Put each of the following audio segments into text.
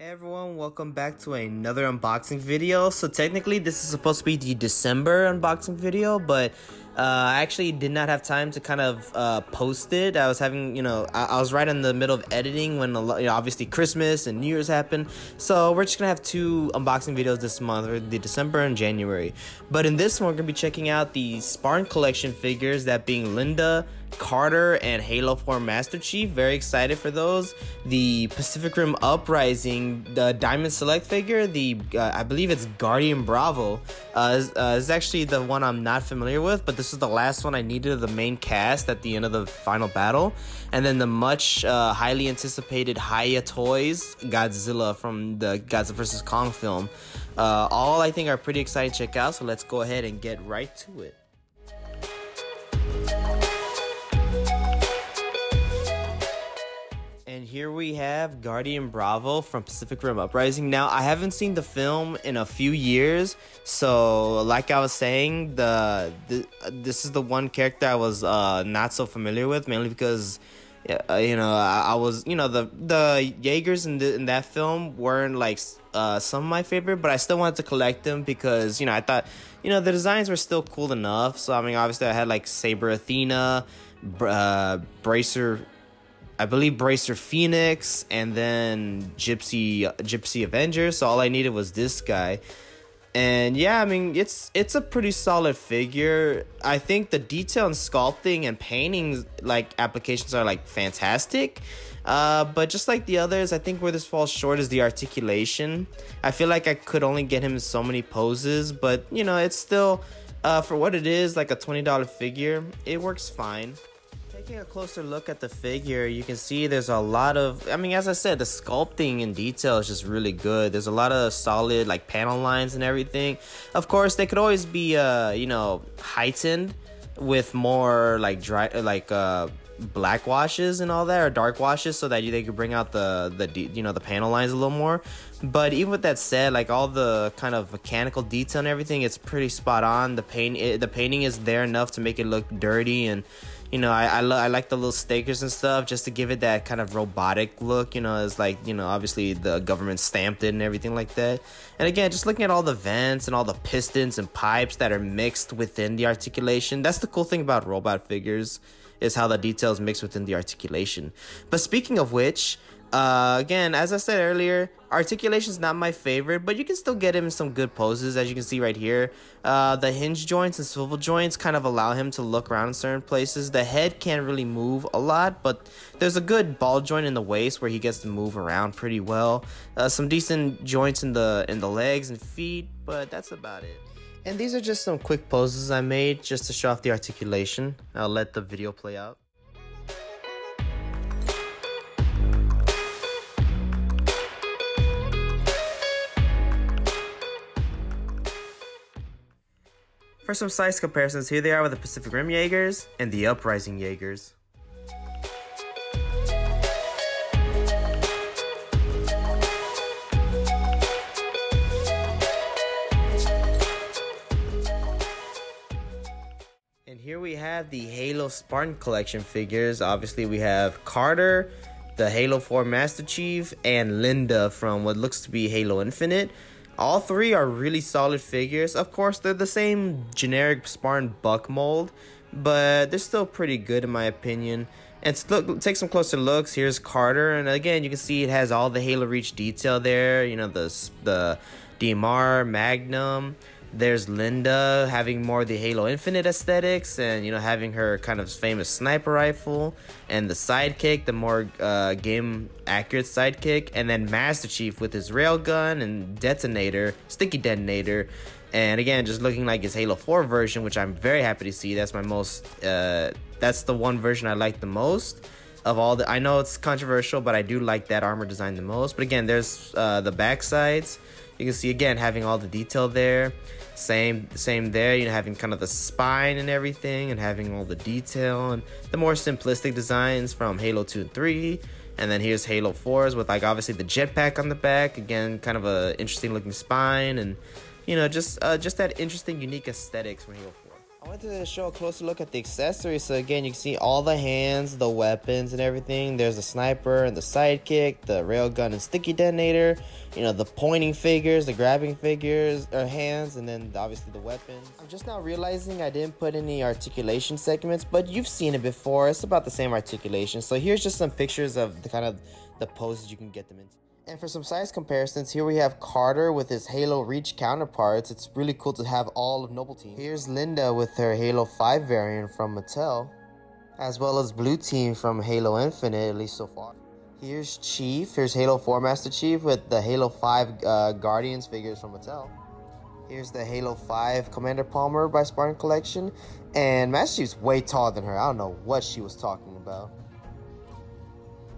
Hey everyone, welcome back to another unboxing video. So technically this is supposed to be the December unboxing video, but I actually did not have time to kind of post it. I was having, I was right in the middle of editing when obviously Christmas and New Year's happened. So we're just gonna have two unboxing videos this month, or the December and January. But in this one, we're gonna be checking out the Spartan Collection figures, that being Linda, Carter, and Halo 4 Master Chief. Very excited for those. The Pacific Rim Uprising, the Diamond Select figure, I believe it's Guardian Bravo, is actually the one I'm not familiar with, but this is the last one I needed of the main cast at the end of the final battle. And then the much highly anticipated Hiya toys, Godzilla from the Godzilla vs. Kong film. All I think are pretty exciting to check out, so let's go ahead and get right to it. And here we have Guardian Bravo from Pacific Rim Uprising. Now, I haven't seen the film in a few years, so like I was saying, this is the one character I was not so familiar with, mainly because I was, the Jaegers in that film weren't like some of my favorite, but I still wanted to collect them because, I thought, the designs were still cool enough. So, I mean, obviously I had like Saber Athena, Bracer Phoenix, and then Gypsy Avenger. So all I needed was this guy. And yeah, I mean, it's a pretty solid figure. I think the detail and sculpting and painting like applications are like fantastic. But just like the others, I think where this falls short is the articulation. I feel like I could only get him in so many poses, but it's still for what it is, like a $20 figure, it works fine. Taking a closer look at the figure, you can see there's a lot of, I mean, as I said, the sculpting and detail is just really good. There's a lot of solid like panel lines and everything. Of course, they could always be heightened with more like black washes and all that, or dark washes, so that they could bring out the panel lines a little more. But even with that said, like all the kind of mechanical detail and everything, it's pretty spot on. The painting is there enough to make it look dirty, and I like the little stickers and stuff just to give it that kind of robotic look. It's like, obviously the government stamped it and everything like that. And again, just looking at all the vents and all the pistons and pipes that are mixed within the articulation. That's the cool thing about robot figures, is how the details mix within the articulation. But speaking of which, again, as I said earlier, articulation is not my favorite, but you can still get him in some good poses, as you can see right here. The hinge joints and swivel joints kind of allow him to look around in certain places. The head can't really move a lot, but there's a good ball joint in the waist where he gets to move around pretty well. Some decent joints in the legs and feet, but that's about it. And these are just some quick poses I made just to show off the articulation. I'll let the video play out. For some size comparisons, here they are with the Pacific Rim Jaegers and the Uprising Jaegers. And here we have the Halo Spartan Collection figures. Obviously we have Carter, the Halo 4 Master Chief, and Linda from what looks to be Halo Infinite. All three are really solid figures. Of course, they're the same generic Spartan buck mold, but they're still pretty good in my opinion. And to take some closer looks, here's Carter, and again, you can see it has all the Halo Reach detail there. The DMR, Magnum. There's Linda having more of the Halo Infinite aesthetics, and having her kind of famous sniper rifle, and the sidekick, the more game accurate sidekick, and then Master Chief with his railgun and sticky detonator, and again just looking like his Halo 4 version, which I'm very happy to see. That's that's the one version I like the most of all I know it's controversial, but I do like that armor design the most. But again, there's the back sides. You can see again having all the detail there. Same there, having kind of the spine and everything, and having all the detail and the more simplistic designs from Halo 2 and 3. And then here's Halo 4's with like obviously the jetpack on the back. Again, kind of a interesting looking spine, and just that interesting unique aesthetics from Halo 4. I wanted to show a closer look at the accessories. So again, you can see all the hands, the weapons and everything. There's the sniper and the sidekick, the railgun and sticky detonator, you know, the pointing figures, the grabbing figures or hands, and then obviously the weapons. I'm just now realizing I didn't put any articulation segments, but you've seen it before. It's about the same articulation. So here's just some pictures of the kind of the poses you can get them into. And for some size comparisons, here we have Carter with his Halo Reach counterparts. It's really cool to have all of Noble Team. Here's Linda with her Halo 5 variant from Mattel, as well as Blue Team from Halo Infinite, at least so far. Here's Chief. Here's Halo 4 Master Chief with the Halo 5 Guardians figures from Mattel. Here's the Halo 5 Commander Palmer by Spartan Collection. And Master Chief's way taller than her. I don't know what she was talking about.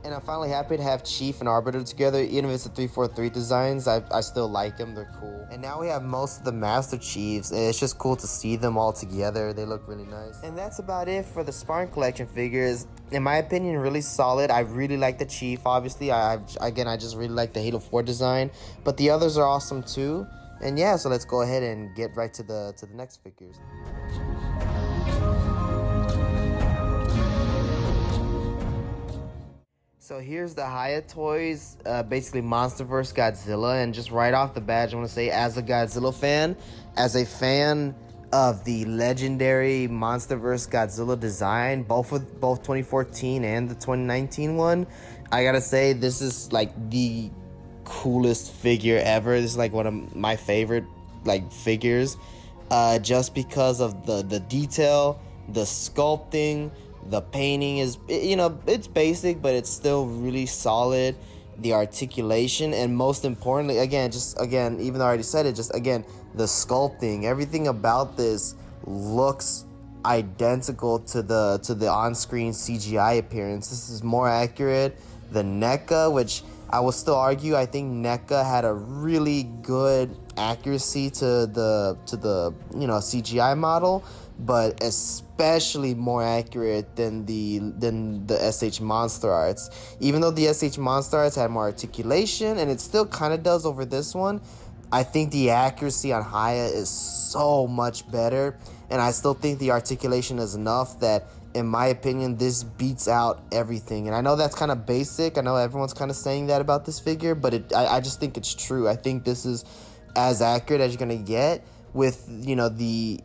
And I'm finally happy to have Chief and Arbiter together. Even if it's the 343 designs, I still like them. They're cool. And now we have most of the Master Chiefs. And it's just cool to see them all together. They look really nice. And that's about it for the Spartan Collection figures. In my opinion, really solid. I really like the Chief, obviously. I just really like the Halo 4 design. But the others are awesome too. And yeah, so let's go ahead and get right to the next figures. So here's the Hiya toys, basically MonsterVerse Godzilla, and just right off the bat, I want to say, as a Godzilla fan, as a fan of the legendary MonsterVerse Godzilla design, both 2014 and the 2019 one, I gotta say this is like the coolest figure ever. This is like one of my favorite like figures, just because of the detail, the sculpting. The painting is, you know, it's basic, but it's still really solid. The articulation, and most importantly, again, even though I already said it, the sculpting. Everything about this looks identical to the on-screen CGI appearance. This is more accurate than NECA, which I will still argue. I think NECA had a really good accuracy to the CGI model, but especially more accurate than the SH Monster Arts. Even though the SH Monster Arts had more articulation, and it still kind of does over this one, I think the accuracy on Hiya is so much better, and I still think the articulation is enough that, in my opinion, this beats out everything. And I know that's kind of basic. I know everyone's kind of saying that about this figure, but I just think it's true. I think this is as accurate as you're gonna get, with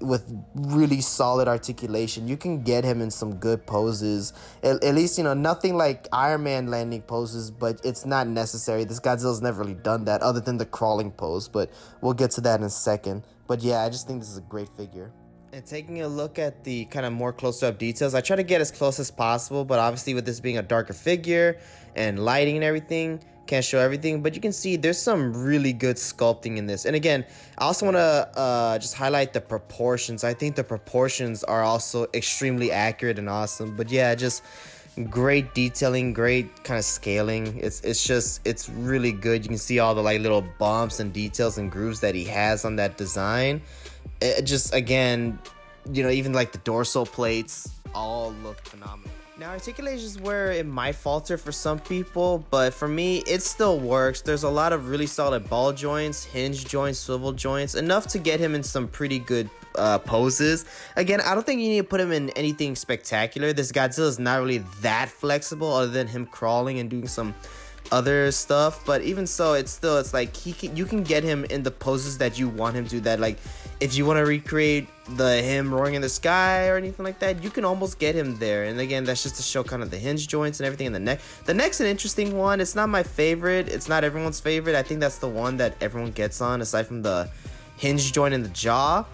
with really solid articulation. You can get him in some good poses, at least, nothing like Iron Man landing poses, but it's not necessary. This Godzilla's never really done that other than the crawling pose, but we'll get to that in a second. But yeah, I just think this is a great figure. And taking a look at the kind of more close-up details, I try to get as close as possible, but obviously with this being a darker figure and lighting and everything, can't show everything, but you can see there's some really good sculpting in this. And again, I also want to just highlight the proportions. I think the proportions are also extremely accurate and awesome. But yeah, just great detailing, great kind of scaling. It's really good. You can see all the like little bumps and details and grooves that he has on that design. It just, again, even like the dorsal plates all look phenomenal. Now, articulation is where it might falter for some people, but for me, it still works. There's a lot of really solid ball joints, hinge joints, swivel joints, enough to get him in some pretty good poses. Again, I don't think you need to put him in anything spectacular. This Godzilla is not really that flexible other than him crawling and doing some other stuff, but even so, it's like you can get him in the poses that you want him to. That, like, if you want to recreate him roaring in the sky or anything like that, you can almost get him there. And again, that's just to show kind of the hinge joints and everything in the neck. The neck's an interesting one. It's not my favorite. It's not everyone's favorite. I think that's the one that everyone gets on, aside from the hinge joint in the jaw.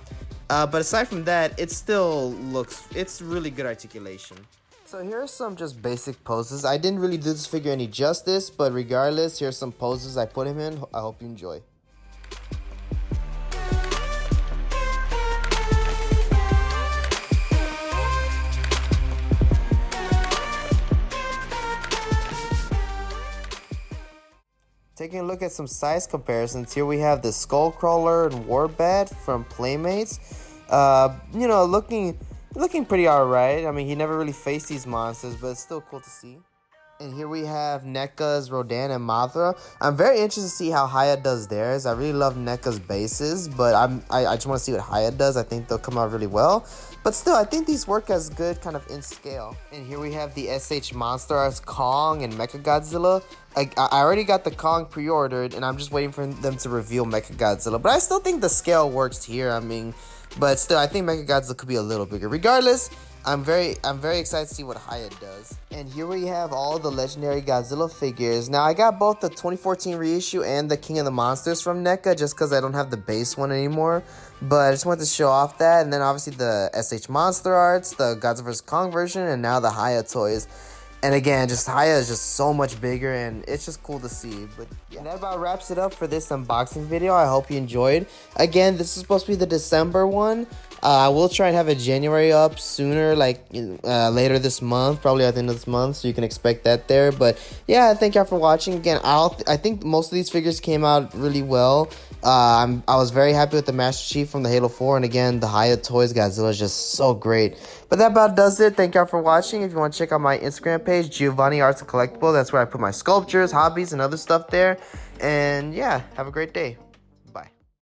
But aside from that, it's really good articulation. So here are some just basic poses. I didn't really do this figure any justice, but regardless, here's some poses I put him in. I hope you enjoy. Taking a look at some size comparisons, here we have the Skullcrawler and Warbat from Playmates. Looking pretty alright. I mean, he never really faced these monsters, but it's still cool to see. And here we have NECA's Rodan and Mothra. I'm very interested to see how Hiya does theirs. I really love NECA's bases, but I just want to see what Hiya does. I think they'll come out really well. But still, I think these work as good kind of in scale. And here we have the SH Monster Arts Kong and Mechagodzilla. I already got the Kong pre-ordered, and I'm just waiting for them to reveal Mechagodzilla. But I still think the scale works here. I mean, but still, I think Mechagodzilla could be a little bigger. Regardless, I'm very excited to see what Hiya does. And here we have all the legendary Godzilla figures. Now, I got both the 2014 reissue and the King of the Monsters from NECA just because I don't have the base one anymore. But I just wanted to show off that. And then obviously the SH Monster Arts, the Godzilla vs. Kong version, and now the Hiya toys. And again, just Hiya is just so much bigger, and it's just cool to see. But yeah, that about wraps it up for this unboxing video. I hope you enjoyed. Again, this is supposed to be the December one. I will try and have a January up sooner, like later this month, probably at the end of this month, so you can expect that there. But yeah, thank y'all for watching. Again, I think most of these figures came out really well. I was very happy with the Master Chief from the Halo 4, and again, the Hiya toys Godzilla is just so great. But that about does it. Thank y'all for watching. If you want to check out my Instagram page, Giovanni Arts and Collectible, that's where I put my sculptures, hobbies, and other stuff there. And yeah, have a great day.